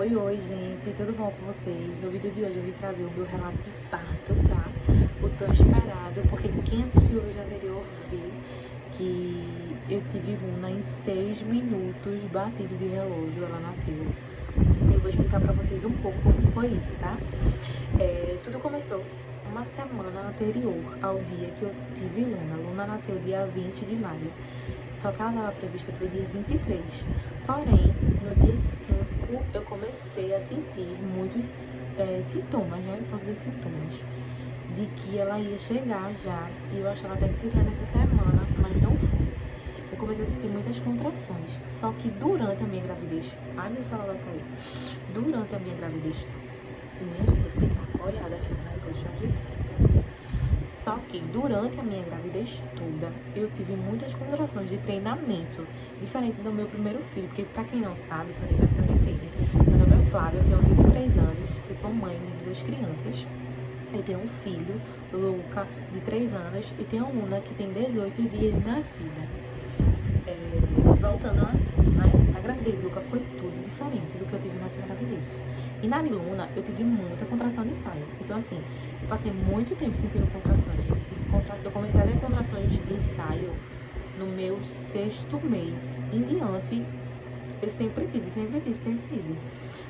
Oi, gente, tudo bom com vocês? No vídeo de hoje eu vim trazer o meu relato de parto, tá? O tão esperado, porque quem assistiu o vídeo anterior viu que eu tive Luna em 6 minutos batido de relógio, ela nasceu. Eu vou explicar pra vocês um pouco como foi isso, tá? Tudo começou uma semana anterior ao dia que eu tive Luna. Luna nasceu dia 20 de maio, só que ela estava prevista para o dia 23. Porém, no dia 5 eu comecei a sentir muitos sintomas, né? Eu posso dizer sintomas, de que ela ia chegar já. E eu achava até que seria nessa semana, mas não foi. Eu comecei a sentir muitas contrações. Só que durante a minha gravidez... Ai, meu celular vai cair. Durante a minha gravidez... Minha gente, tem que ficar olhada aqui, né? Só que durante a minha gravidez toda, eu tive muitas contrações de treinamento, diferente do meu primeiro filho, porque pra quem não sabe, que eu nem me apresentei, meu nome é Flávia, eu tenho 23 anos, eu sou mãe de 2 crianças, eu tenho um filho, Luca, de 3 anos, e tenho a Luna, que tem 18 dias de nascida. Voltando ao assunto, né? A gravidez de Luca foi tudo diferente do que eu tive nessa gravidez. E na de Luna, eu tive muita contração de ensaio. Então, assim, eu passei muito tempo sentindo contrações, gente. Eu comecei a ter contrações de ensaio no meu 6º mês. Em diante, eu sempre tive.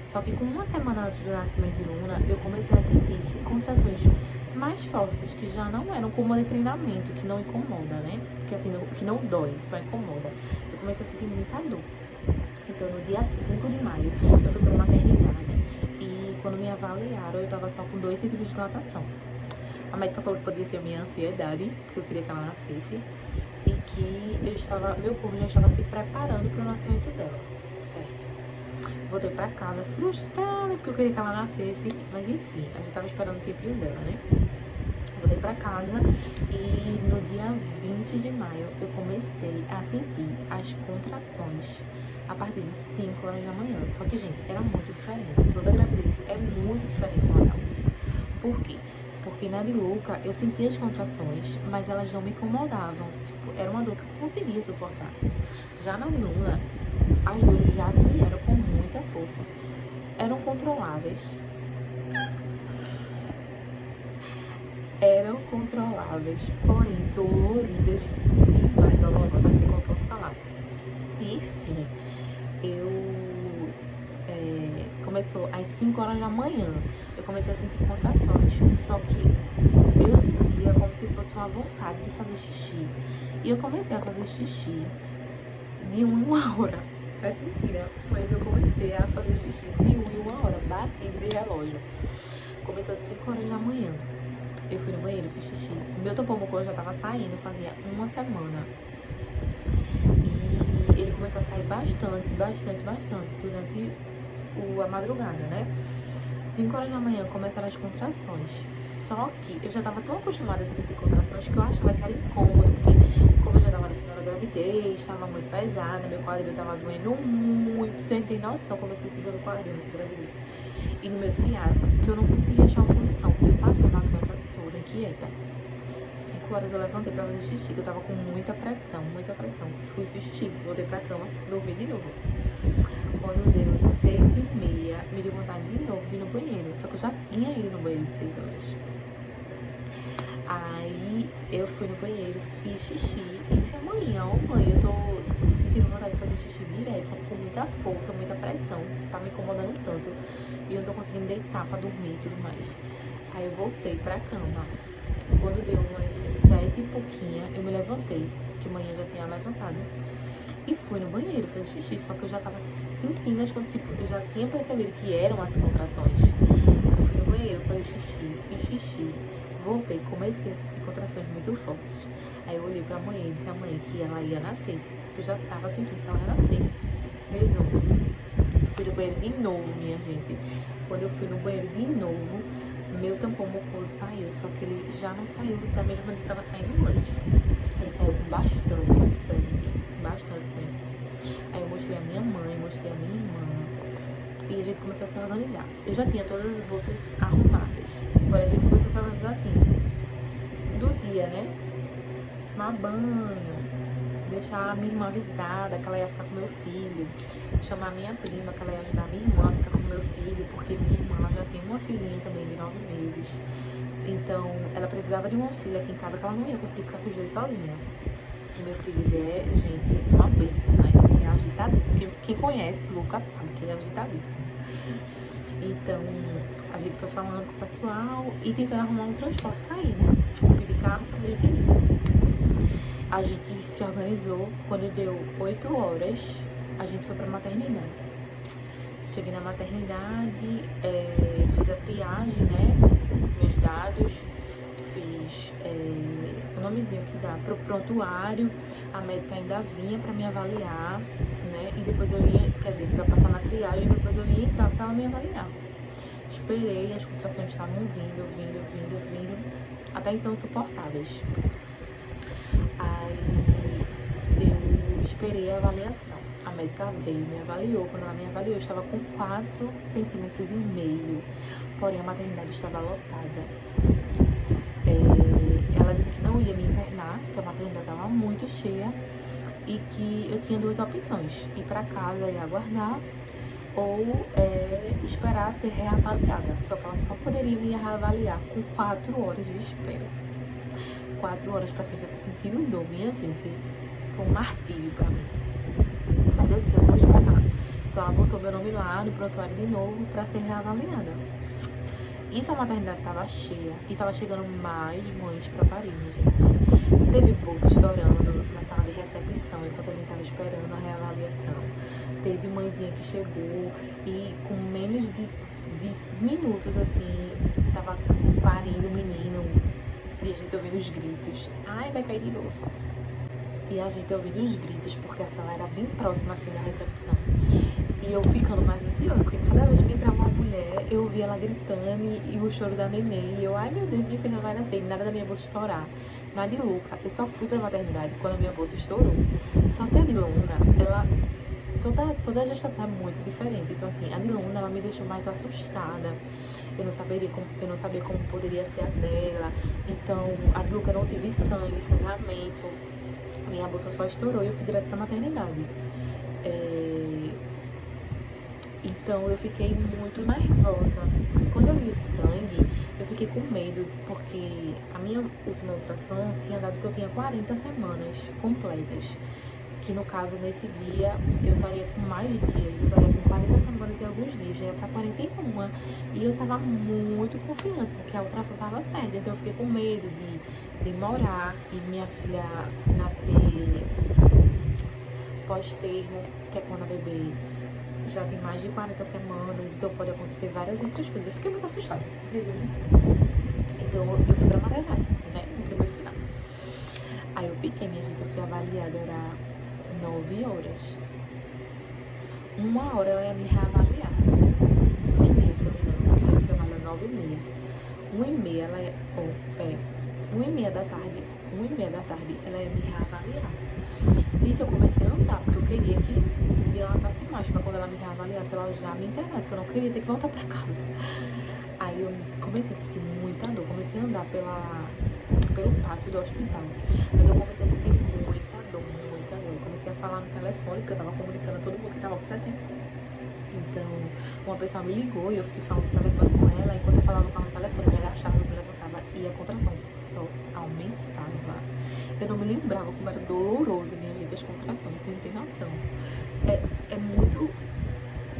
Só que com uma semana antes do nascimento de Luna, eu comecei a sentir contrações mais fortes, que já não eram como a de treinamento, que não incomoda, né? Que assim, que não dói, só incomoda. Eu comecei a sentir muita dor. Então, no dia 5 de maio, eu fui pra maternidade e quando me avaliaram, eu tava só com 2 centímetros de dilatação. A médica falou que poderia ser a minha ansiedade, porque eu queria que ela nascesse, e que meu corpo já estava se preparando para o nascimento dela, certo? Voltei pra casa frustrada, porque eu queria que ela nascesse, mas enfim, a gente tava esperando o tempinho dela, né? Voltei pra casa e no dia 20 de maio eu comecei a sentir as contrações a partir de 5 horas da manhã. Só que, gente, era muito diferente. Toda gravidez é muito diferente uma da outra. Por quê? Porque na de Luca eu sentia as contrações, mas elas não me incomodavam. Tipo, era uma dor que eu conseguia suportar. Já na de Luna, as dores já vieram com muita força. Eram controláveis. Porém doloridas demais, dolorosas, assim como eu posso falar. Enfim, começou às 5 horas da manhã, eu comecei a sentir contrações, só que eu sentia como se fosse uma vontade de fazer xixi. E eu comecei a fazer xixi de 1 em 1 hora. Parece mentira, mas eu comecei a fazer xixi de 1 em 1 hora, batido de relógio. Começou às 5 horas da manhã. Eu fui no banheiro, fiz xixi. O meu tampão mucoso já tava saindo, fazia uma semana. E ele começou a sair bastante durante a madrugada, né? 5 horas da manhã começaram as contrações. Só que eu já tava tão acostumada a sentir contrações que eu achava que era incômodo, porque como eu já tava no final da gravidez, tava muito pesada, meu quadril tava doendo muito, sem ter noção como eu sentia no quadril nessa gravidez. E no meu ciático, que eu não conseguia achar uma posição. Eu passei uma cama toda inquieta. 5 horas eu levantei pra fazer xixi, que eu tava com muita pressão. Fui, fiz xixi, voltei pra cama, dormi de novo. Quando deu 6h30, me deu vontade de novo de ir no banheiro. Só que eu já tinha ido no banheiro de 6 horas. Aí eu fui no banheiro, fiz xixi e disse: mãe, eu tô sentindo vontade de fazer xixi direto, só que com muita força, muita pressão. Tá me incomodando tanto e eu não tô conseguindo deitar pra dormir e tudo mais. Aí eu voltei pra cama. Quando deu umas 7 e pouquinha, eu me levantei, que manhã já tinha levantado, e fui no banheiro fazer xixi. Só que eu já tava sentindo as coisas, tipo, eu já tinha percebido que eram as contrações. Eu fui no banheiro, fiz xixi, voltei, comecei a sentir contrações muito fortes. Aí eu olhei pra mãe e disse à mãe que ela ia nascer, que eu já tava sentindo que ela ia nascer. Resumo, fui no banheiro de novo, minha gente. Quando eu fui no banheiro de novo, meu tampão mucoso saiu, só que ele já não saiu da mesma maneira que estava saindo antes. Ele saiu com bastante sangue. Aí eu mostrei a minha mãe, mostrei a minha irmã, e a gente começou a se organizar. Eu já tinha todas as bolsas arrumadas, porém a gente começou a se organizar assim, do dia, né? Tomar banho, deixar a minha irmã avisada que ela ia ficar com meu filho, chamar a minha prima que ela ia ajudar a minha irmã a ficar com meu meses. Então, ela precisava de um auxílio aqui em casa, que ela não ia conseguir ficar com os dois sozinha. E meu filho, ele é, gente, uma bênção, né? Ele é agitadíssimo. Quem conhece Lucas sabe que ele é agitadíssimo. Então, a gente foi falando com o pessoal e tentando arrumar um transporte pra ir, né? De carro pra gente ir. A gente se organizou. Quando deu 8 horas, a gente foi pra maternidade. Cheguei na maternidade, fiz a triagem, né? Meus dados, fiz o nomezinho que dá pro prontuário. A médica ainda vinha pra me avaliar, né? E depois eu ia, quer dizer, pra passar na triagem, depois eu ia entrar pra ela me avaliar. Esperei, as contrações estavam vindo, até então suportáveis. Aí eu esperei a avaliação. A médica veio, me avaliou. Quando ela me avaliou, eu estava com 4,5 cm. Porém, a maternidade estava lotada. Ela disse que não ia me internar, que a maternidade estava muito cheia e que eu tinha 2 opções: ir para casa e aguardar ou esperar ser reavaliada. Só que ela só poderia me reavaliar com 4 horas de espera. 4 horas para quem já tá sentindo dor, minha gente, foi um martírio para mim. Mas eu disse, eu vou esperar. Então ela botou meu nome lá no prontuário de novo para ser reavaliada. Isso, a maternidade estava cheia e tava chegando mais mães para parir, minha gente. Teve bolsa estourando na sala de recepção enquanto a gente tava esperando a reavaliação. Teve mãezinha que chegou e com menos de minutos, assim, tava parindo o menino e a gente ouvindo os gritos. Ai, vai cair de novo. E a gente ouvindo os gritos, porque a sala era bem próxima, assim, da recepção. E eu ficando mais ansiosa, porque cada vez que entrava uma mulher, eu ouvia ela gritando e o choro da neném. E eu, ai meu Deus, minha filha vai nascer. E nada da minha bolsa estourar. Na de Luca, eu só fui pra maternidade quando a minha bolsa estourou. Só que a de Luna, ela... Toda a gestação é muito diferente. Então, assim, a de Luna, ela me deixou mais assustada. Eu não sabia como poderia ser a dela. Então, a de Luca não tive sangue, sangramento. Minha bolsa só estourou e eu fui direto pra maternidade. Então eu fiquei muito nervosa. Quando eu vi o sangue, eu fiquei com medo, porque a minha última ultrassom tinha dado que eu tinha 40 semanas completas. Que no caso, nesse dia, eu estaria com mais dias. Eu estaria com 40 semanas e alguns dias, já ia pra 41. E eu tava muito confiante, porque a ultrassom tava certa. Então eu fiquei com medo de demorar e minha filha nascer pós-termo, que é quando a bebê já tem mais de 40 semanas, então pode acontecer várias outras coisas. Eu fiquei muito assustada, resumindo. Então eu fui pra maternidade, né, no primeiro sinal. Aí eu fiquei, minha gente, eu fui avaliada, era 9 horas. 1 hora ela ia me reavaliar. 1h30, se eu não me engano, porque eu fui avaliada 9h30. 1h30 ela ia, 1h30 da tarde, 1h30 da tarde ela ia me reavaliar. Isso eu comecei a andar, porque eu queria que ela passasse mais, pra quando ela me reavaliasse, ela já me internasse, porque eu não queria ter que voltar pra casa. Aí eu comecei a sentir muita dor, comecei a andar pelo pátio do hospital, mas eu comecei a sentir muita dor. Eu comecei a falar no telefone, porque eu tava comunicando a todo mundo o que tava acontecendo. Então, uma pessoa me ligou e eu fiquei falando no telefone com ela, enquanto eu falava no telefone, eu me agachava, eu me levantava e a contração só aumentava. Eu não me lembrava como era doloroso, minha gente, as contrações, você não tem noção. É muito,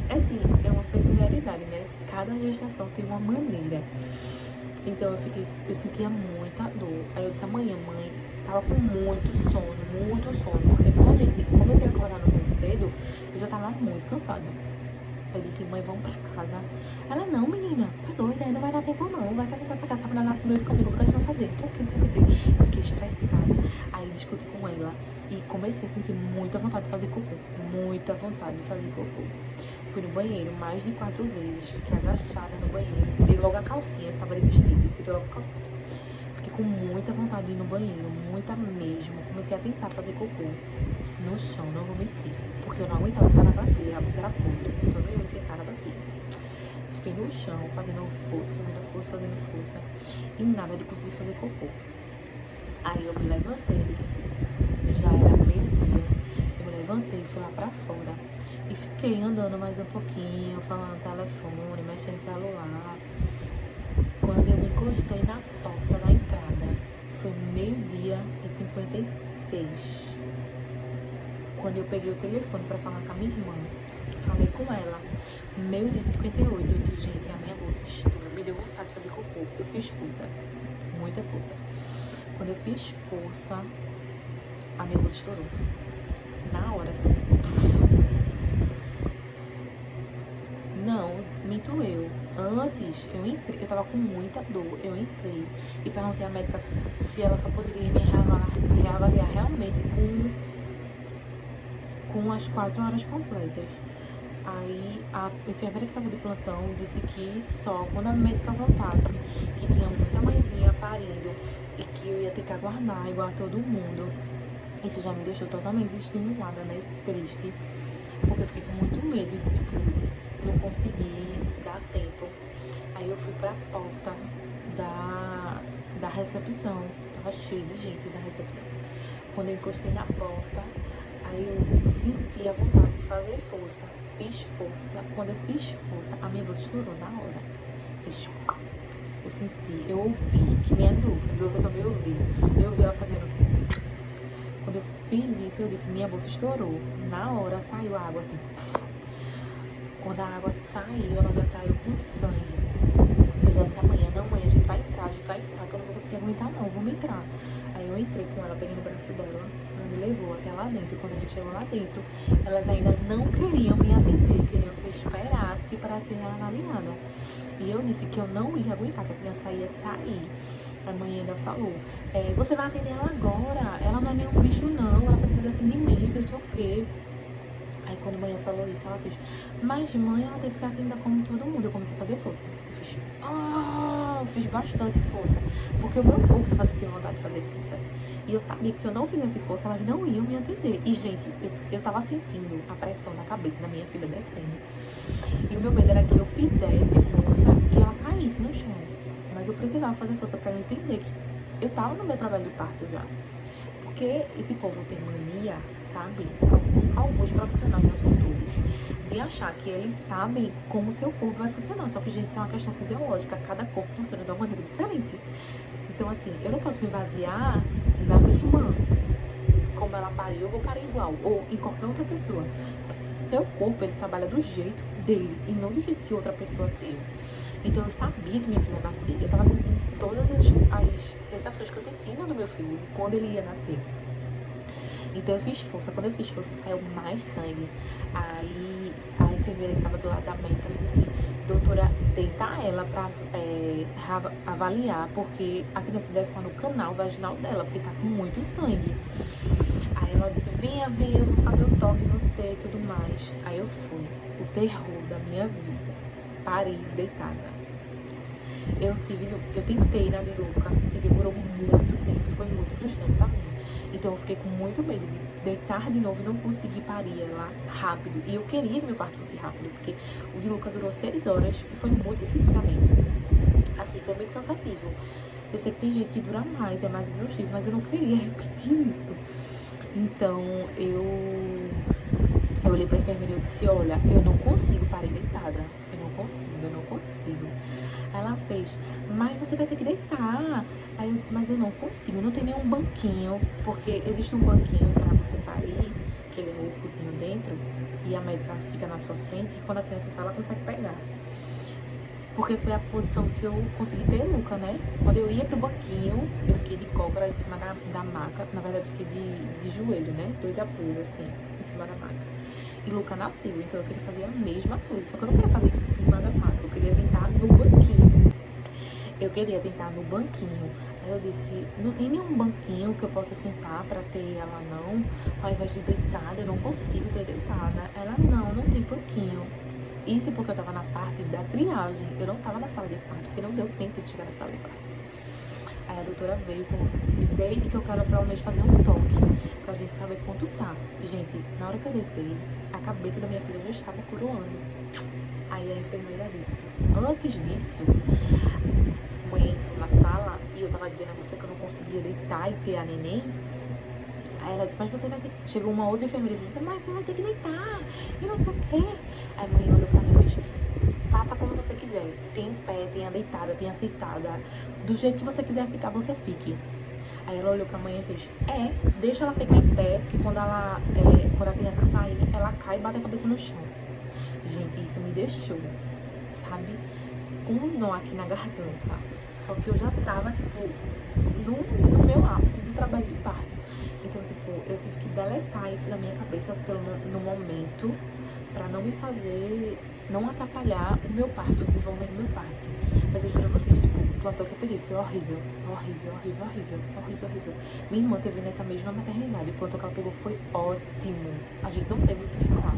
assim, é uma peculiaridade, né? Cada gestação tem uma maneira. Então eu sentia muita dor. Aí eu disse, amanhã, mãe, tava com muito sono, porque como eu tinha acordado muito cedo, eu já tava muito cansada. Eu disse, mãe, vamos pra casa. Ela, não, menina, tá doida, não vai dar tempo não, vai que a gente vai pra casa, sabe, nasce noite comigo, o que a gente vai fazer? Não sei o que. Eu fiquei estressada. Aí discuti com ela e comecei a sentir muita vontade de fazer cocô. Muita vontade de fazer cocô. Fui no banheiro mais de 4 vezes, fiquei agachada no banheiro, tirei logo a calcinha, tava de vestido, tirei logo a calcinha. Fiquei com muita vontade de ir no banheiro, muita mesmo. Comecei a tentar fazer cocô no chão, não vou mentir, porque eu não aguentava ficar na bacia, a bacia era podre, então eu ia sentar na bacia. Fiquei no chão, fazendo força, e nada de conseguir fazer cocô. Aí eu me levantei, já era meio-dia, eu me levantei, fui lá pra fora e fiquei andando mais um pouquinho, falando no telefone, mexendo no celular. Quando eu me encostei na porta da entrada, foi 12h56. Quando eu peguei o telefone pra falar com a minha irmã, falei com ela, 12h58, eu disse, gente, a minha bolsa estourou, me deu vontade de fazer cocô. Eu fiz força, muita força. Quando eu fiz força, a minha bolsa estourou. Na hora, não, minto eu. Antes, eu entrei, eu tava com muita dor, eu entrei e perguntei à médica se ela só poderia me reavaliar realmente com as 4 horas completas. Aí a enfermeira que estava de plantão disse que só quando a médica voltasse, que tinha muita mãezinha parindo e que eu ia ter que aguardar igual a todo mundo. Isso já me deixou totalmente desestimulada, né? Triste. Porque eu fiquei com muito medo de, tipo, não conseguir dar tempo. Aí eu fui pra porta da recepção. Tava cheio de gente da recepção. Quando eu encostei na porta, aí eu senti a vontade de fazer força. Fiz força. Quando eu fiz força, a minha voz estourou na hora. Fiz. Eu senti, eu ouvi, que nem a Lu eu também ouvi. Eu ouvi ela fazendo. Quando eu fiz isso, eu disse, minha bolsa estourou. Na hora saiu a água assim. Quando a água saiu, ela já saiu com sangue. Eu já disse, amanhã, a gente vai entrar, que eu não vou conseguir aguentar não, vamos entrar. Aí eu entrei com ela, peguei no braço dela, ela me levou até lá dentro. Quando a gente chegou lá dentro, elas ainda não queriam me atender, queriam que eu esperasse para ser avaliada. E eu disse que eu não ia aguentar, que a criança ia sair. A mãe ainda falou, você vai atender ela agora, ela não é nenhum bicho não, ela precisa de atendimento, não sei o quê. Aí quando a mãe falou isso, ela fez, mas mãe, ela tem que ser atendida como todo mundo. Eu comecei a fazer força. Eu fiz bastante força, porque o meu corpo estava sentindo vontade de fazer força. E eu sabia que se eu não fizesse força, elas não iam me atender. E, gente, eu tava sentindo a pressão na cabeça da minha filha descendo. E o meu medo era que eu fizesse força e ela caísse no chão. Mas eu precisava fazer força para ela entender que eu tava no meu trabalho de parto já. Porque esse povo tem mania, sabe? Alguns profissionais, não são todos, de achar que eles sabem como o seu corpo vai funcionar. Só que, gente, isso é uma questão fisiológica. Cada corpo funciona de uma maneira diferente. Então, assim, eu não posso me basear na minha irmã. Como ela pariu, eu vou parir igual. Ou em qualquer outra pessoa. Seu corpo, ele trabalha do jeito dele e não do jeito que outra pessoa teve. Então, eu sabia que minha filha ia nascer. Eu tava sentindo todas as sensações que eu senti no meu filho quando ele ia nascer. Então eu fiz força. Quando eu fiz força, saiu mais sangue. Aí a enfermeira que estava do lado da médica disse assim, doutora, deita ela pra avaliar, porque a criança deve estar no canal vaginal dela, porque tá com muito sangue. Aí ela disse, venha, eu vou fazer o toque em você e tudo mais. Aí eu fui. O terror da minha vida. Parei deitada. Eu tentei na de Luca e demorou muito tempo. Foi muito frustrante pra mim. Então eu fiquei com muito medo de deitar de novo e não conseguir parir ela rápido. E eu queria que meu parto fosse rápido, porque o de Luca durou 6 horas e foi muito difícil pra mim. Assim, foi muito cansativo. Eu sei que tem gente que dura mais, é mais exaustivo, mas eu não queria repetir isso. Então eu olhei pra enfermeira e eu disse, olha, eu não consigo parir deitada. Eu não consigo. Aí ela fez, mas você vai ter que deitar. Aí eu disse, mas eu não consigo, não tem nenhum banquinho, porque existe um banquinho pra você parir, que ele é um cozinho dentro, e a médica fica na sua frente, e quando a criança sai, ela consegue pegar. Porque foi a posição que eu consegui ter Luca, né? Quando eu ia pro banquinho, eu fiquei de cócoras em cima da maca, na verdade eu fiquei de joelho, né? 2 apoios, assim, em cima da maca. E Luca nasceu, então eu queria fazer a mesma coisa, só que eu não queria fazer em cima da maca, eu queria tentar no banquinho. Aí eu disse, não tem nenhum banquinho que eu possa sentar pra ter ela não, ao invés de deitada, eu não consigo ter deitada. Ela, não tem banquinho. Isso porque eu tava na parte da triagem, eu não tava na sala de parto, porque não deu tempo de chegar na sala de parto. Aí a doutora veio com esse deite que eu quero pelo menos fazer um toque, pra gente saber quanto tá. Gente, na hora que eu deitei, a cabeça da minha filha já estava coroando. Aí a enfermeira disse, antes disso, eu entro na sala e eu tava dizendo a você que eu não conseguia deitar e ter a neném. Aí ela disse, mas você vai ter que... Chegou uma outra enfermeira e disse, mas você vai ter que deitar, e não sei o quê. Aí a mãe olhou pra mim e disse, faça como você quiser. quiser. Tem em pé, tem a deitada, tem a sentada. Do jeito que você quiser ficar, você fique. Aí ela olhou pra mãe e fez, deixa ela ficar em pé, que quando quando a criança sair, ela cai e bate a cabeça no chão. Gente, isso me deixou, sabe, com um nó aqui na garganta. Só que eu já tava, tipo, no meu ápice do trabalho de parto. Então, tipo, eu tive que deletar isso da minha cabeça no momento, pra não me fazer, não atrapalhar o meu parto, o desenvolvimento do meu parto. Mas eu juro a vocês, tipo, o plantão que eu peguei foi horrível, horrível, horrível, horrível, horrível, horrível. Minha irmã teve nessa mesma maternidade, o plantão que ela pegou foi ótimo. A gente não teve o que falar.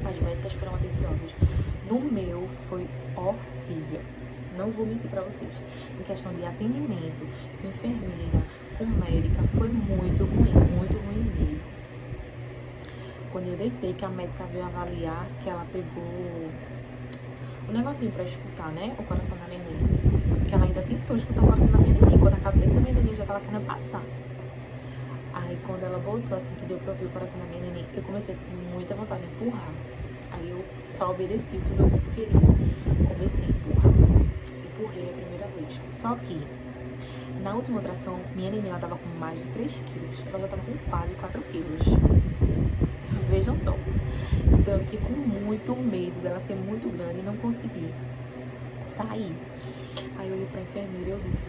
As médicas foram atenciosas. No meu foi horrível. Não vou mentir pra vocês. Em questão de atendimento, enfermeira, com médica, foi muito ruim mesmo. Quando eu deitei, que a médica veio avaliar, que ela pegou um negocinho pra escutar, né, o coração da neném. Que ela ainda tentou escutar o coração da minha neném, quando a cabeça da minha neném já tava querendo passar. Aí quando ela voltou, assim que deu pra ouvir o coração da minha neném, eu comecei a sentir muita vontade de empurrar. Aí eu só obedeci o que o meu corpo queria. Comecei a empurrar. Empurrei a primeira vez. Só que, na última ultrassom, minha neném, ela tava com mais de 3 quilos. Ela já tava com quase 4 quilos. Vejam só. Então eu fiquei com muito medo dela ser muito grande e não conseguir sair. Aí eu olhei pra enfermeira e eu disse,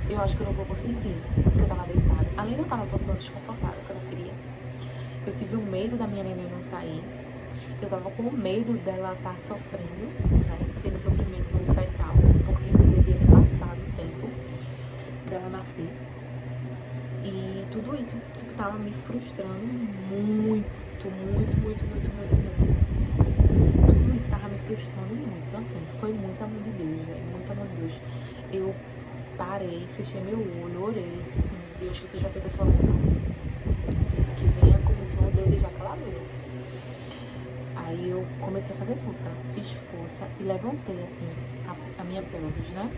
eu acho que eu não vou conseguir, porque eu tava deitada. Além de eu estar numa posição desconfortável, que eu não queria, eu tive o medo da minha neném não sair. Eu tava com medo dela estar sofrendo, né, tendo sofrimento fetal, porque não devia ter passado o tempo dela nascer. E tudo isso, tipo, tava me frustrando muito. Tudo isso tava me frustrando muito. Então, assim, foi muito amor de Deus, velho, muito amor de Deus. Eu parei, fechei meu olho, orei, disse assim, Deus, que seja feita a sua vontade. Que venha como o Senhor desejar que ela venha. Aí eu comecei a fazer força, fiz força e levantei, assim, a minha pelvis, né?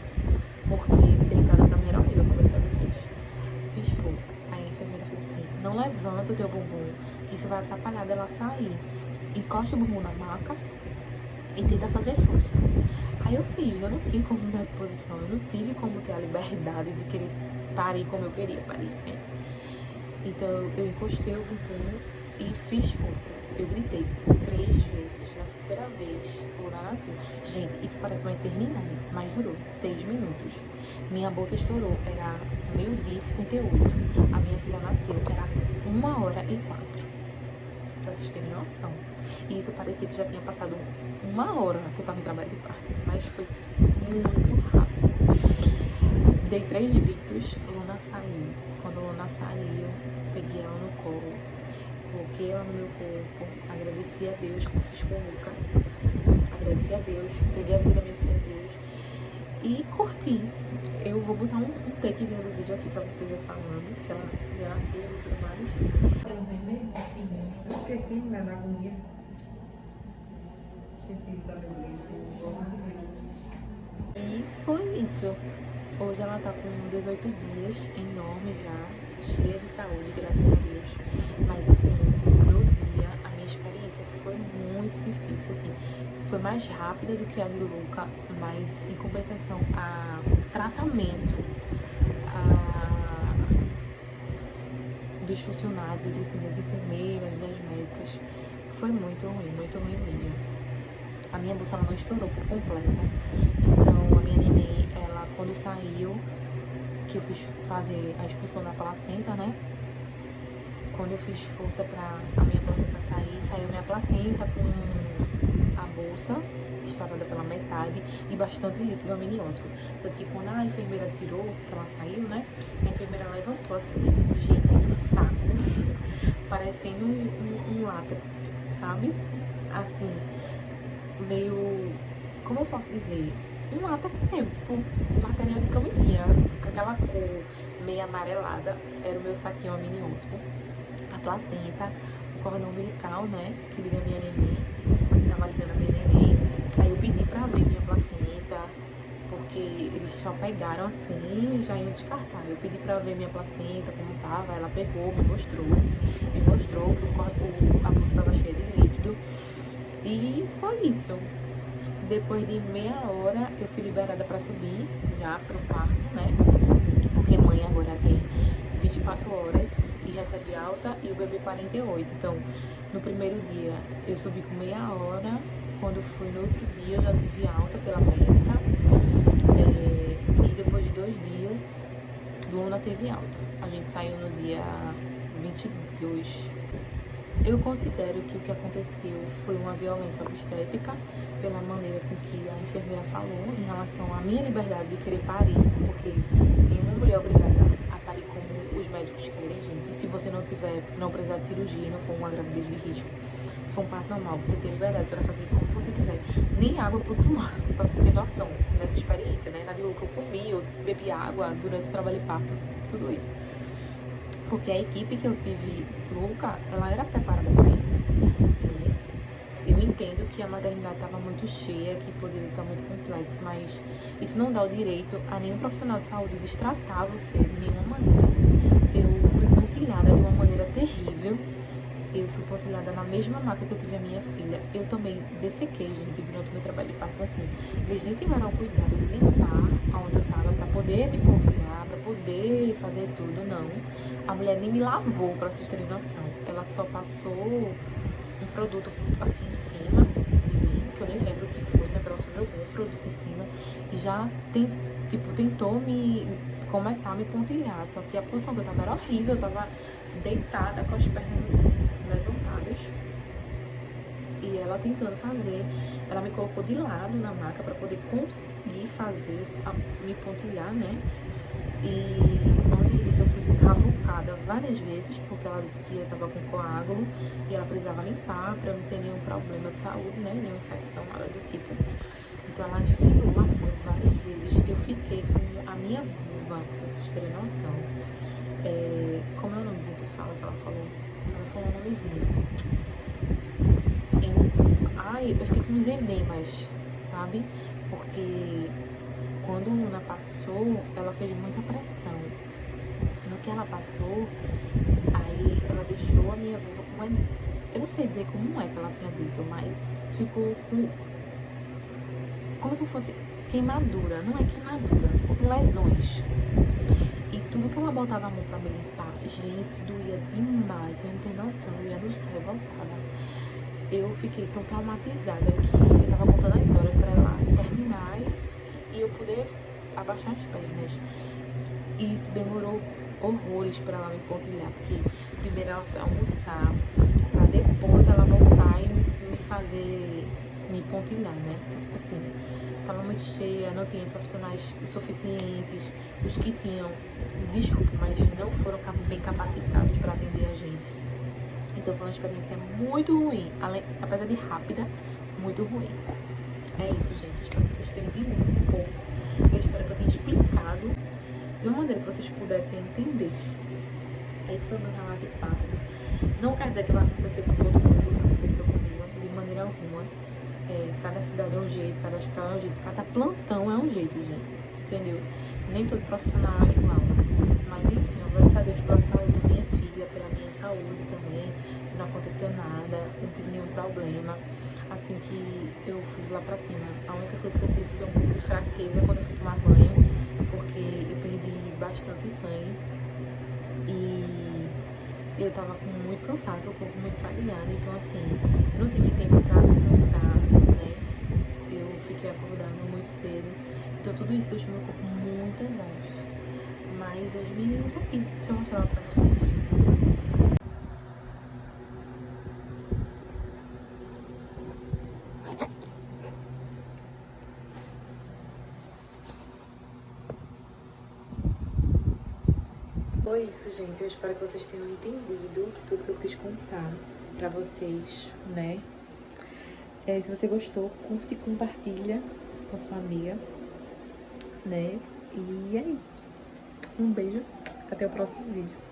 Porque deitada pra mim era horrível, como eu disse a vocês. Fiz força. Aí a enfermeira fez assim, não levanta o teu bumbum, que isso vai atrapalhar dela sair. Encosta o bumbum na maca e tenta fazer força. Aí eu fiz, eu não tive como mudar de posição, eu não tive como ter a liberdade de querer parir como eu queria parir, né? Então eu encostei o bumbum e fiz força. Eu gritei 3 vezes. Na terceira vez, por assim. Gente, isso parece uma eternidade, mas durou 6 minutos. Minha bolsa estourou, era 12h58. A minha filha nasceu, era 1h04. Pra vocês terem noção. E isso parecia que já tinha passado 1 hora que eu tava em trabalho de parto, mas foi muito rápido. Dei 3 gritos, Luna saiu. Quando Luna saiu, peguei ela no colo, coloquei ela no meu corpo, agradeci a Deus, como fiz com o Luca. Agradeci a Deus, peguei a vida da minha filha a Deus e curti. Eu vou botar um takezinho do vídeo aqui pra vocês eu falando, que ela já nasceu e tudo mais. Eu esqueci, né, da agonia. Esqueci da beleza. E foi isso. Hoje ela tá com 18 dias, enorme já, cheia de saúde, graças a Deus. Mas assim, no dia, a minha experiência foi muito difícil, assim. Foi mais rápida do que a do Luca, mas em compensação a tratamento dos funcionários, assim, das enfermeiras, das médicas, foi muito ruim mesmo. A minha bolsa não estourou por completo. Então a minha neném, ela quando saiu, que eu fiz fazer a expulsão da placenta, né? Quando eu fiz força pra a minha placenta sair, saiu minha placenta com a bolsa estourada pela metade e bastante líquido amniótico. Tanto que quando a enfermeira tirou, que ela saiu, né? A enfermeira levantou assim, gente, no saco, parecendo um látex, sabe? Assim, meio, como eu posso dizer? Um látex mesmo, tipo, material de camisinha, com aquela cor meio amarelada, era o meu saquinho amniótico. A placenta, o cordão umbilical, né, que liga a minha neném, tava ligando a minha neném. Aí eu pedi pra ver minha placenta, porque eles só pegaram assim e já iam descartar. Eu pedi pra ver minha placenta, como tava, ela pegou, me mostrou que a bolsa tava cheia de líquido. E foi isso. Depois de meia hora, eu fui liberada para subir já pro quarto, né? Porque mãe agora tem 24 horas e recebe alta e o bebê 48. Então, no primeiro dia, eu subi com meia hora. Quando fui no outro dia, eu já tive alta pela médica. E depois de 2 dias, Luna teve alta. A gente saiu no dia 22. Eu considero que o que aconteceu foi uma violência obstétrica pela maneira com que a enfermeira falou em relação à minha liberdade de querer parir, porque nenhuma mulher é obrigada a parir como os médicos querem, gente. E se você não precisar de cirurgia e não for uma gravidez de risco, se for um parto normal, você tem liberdade para fazer como você quiser. Nem água eu pude tomar, pra você ter noção dessa experiência, né? Nada de louco, eu comi, eu bebi água durante o trabalho de parto, tudo isso. Porque a equipe que eu tive louca, ela era preparada para isso. Eu entendo que a maternidade estava muito cheia, que poderia estar muito complexo, mas isso não dá o direito a nenhum profissional de saúde destratar você de nenhuma maneira. Eu fui pontilhada de uma maneira terrível. Eu fui pontilhada na mesma maca que eu tive a minha filha. Eu também defequei, gente, durante o meu trabalho de parto, assim. Eles nem tiveram cuidado de limpar onde eu estava para poder me pontilhar, para poder fazer tudo, não. A mulher nem me lavou, pra vocês terem noção. Ela só passou um produto assim em cima de mim, que eu nem lembro o que foi, mas ela só jogou um produto em cima e já tentou começar a me pontilhar. Só que a posição que eu tava era horrível, eu tava deitada com as pernas assim, levantadas. E ela tentando fazer, ela me colocou de lado na maca pra poder conseguir me pontilhar, né? E antes disso eu fui cavucada várias vezes, porque ela disse que eu tava com coágulo e ela precisava limpar pra não ter nenhum problema de saúde, né? Nenhuma infecção, nada do tipo. Então ela enfiou a mão várias vezes. Eu fiquei com a minha vulva, pra vocês terem noção. Como é o nomezinho que fala, que ela falou? Ela falou um nomezinho. Eu fiquei com os enemas, sabe? Porque quando a Luna passou, ela fez muita pressão. No que ela passou, aí ela deixou a minha vulva com... Eu não sei dizer como é que ela tinha dito, mas ficou com... como se fosse queimadura. Não é queimadura, ficou com lesões. E tudo que ela botava a mão pra me limpar, gente, doía demais. Eu não tenho noção, eu ia no céu e voltava. Eu fiquei tão traumatizada que eu tava contando as horas pra ela terminar e eu poder abaixar as pernas. E isso demorou horrores pra ela me pontilhar, porque primeiro ela foi almoçar, pra depois ela voltar e me pontilhar, né? Então, tipo assim, tava muito cheia, não tinha profissionais suficientes, os que tinham, desculpa, mas não foram bem capacitados pra atender a gente. Então foi uma experiência muito ruim, apesar de rápida, muito ruim. É isso, gente. Espero que vocês tenham entendido um pouco. Eu espero que eu tenha explicado de uma maneira que vocês pudessem entender. Esse foi o meu relato de parto. Não quer dizer que vai acontecer com todo mundo, que aconteceu comigo, de maneira alguma. Cada cidade é um jeito, cada hospital é um jeito, cada plantão é um jeito, gente. Entendeu? Nem todo profissional é igual. Mas enfim, eu agradeço a Deus pela saúde da minha filha, pela minha saúde também. Não aconteceu nada, eu não tive nenhum problema. Assim que eu fui lá pra cima, a única coisa que eu tive foi um pouco de fraqueza quando eu fui tomar banho, porque eu perdi bastante sangue e eu tava com muito cansaço, o corpo muito fadigado, então assim, eu não tive tempo pra descansar, né? Eu fiquei acordando muito cedo, então tudo isso deixou meu corpo muito exausto. Mas hoje minha menina tá aqui, deixa eu mostrar ela pra vocês. Foi isso, gente. Eu espero que vocês tenham entendido tudo que eu quis contar pra vocês, né? Se você gostou, curte e compartilha com sua amiga, né? E é isso. Um beijo. Até o próximo vídeo.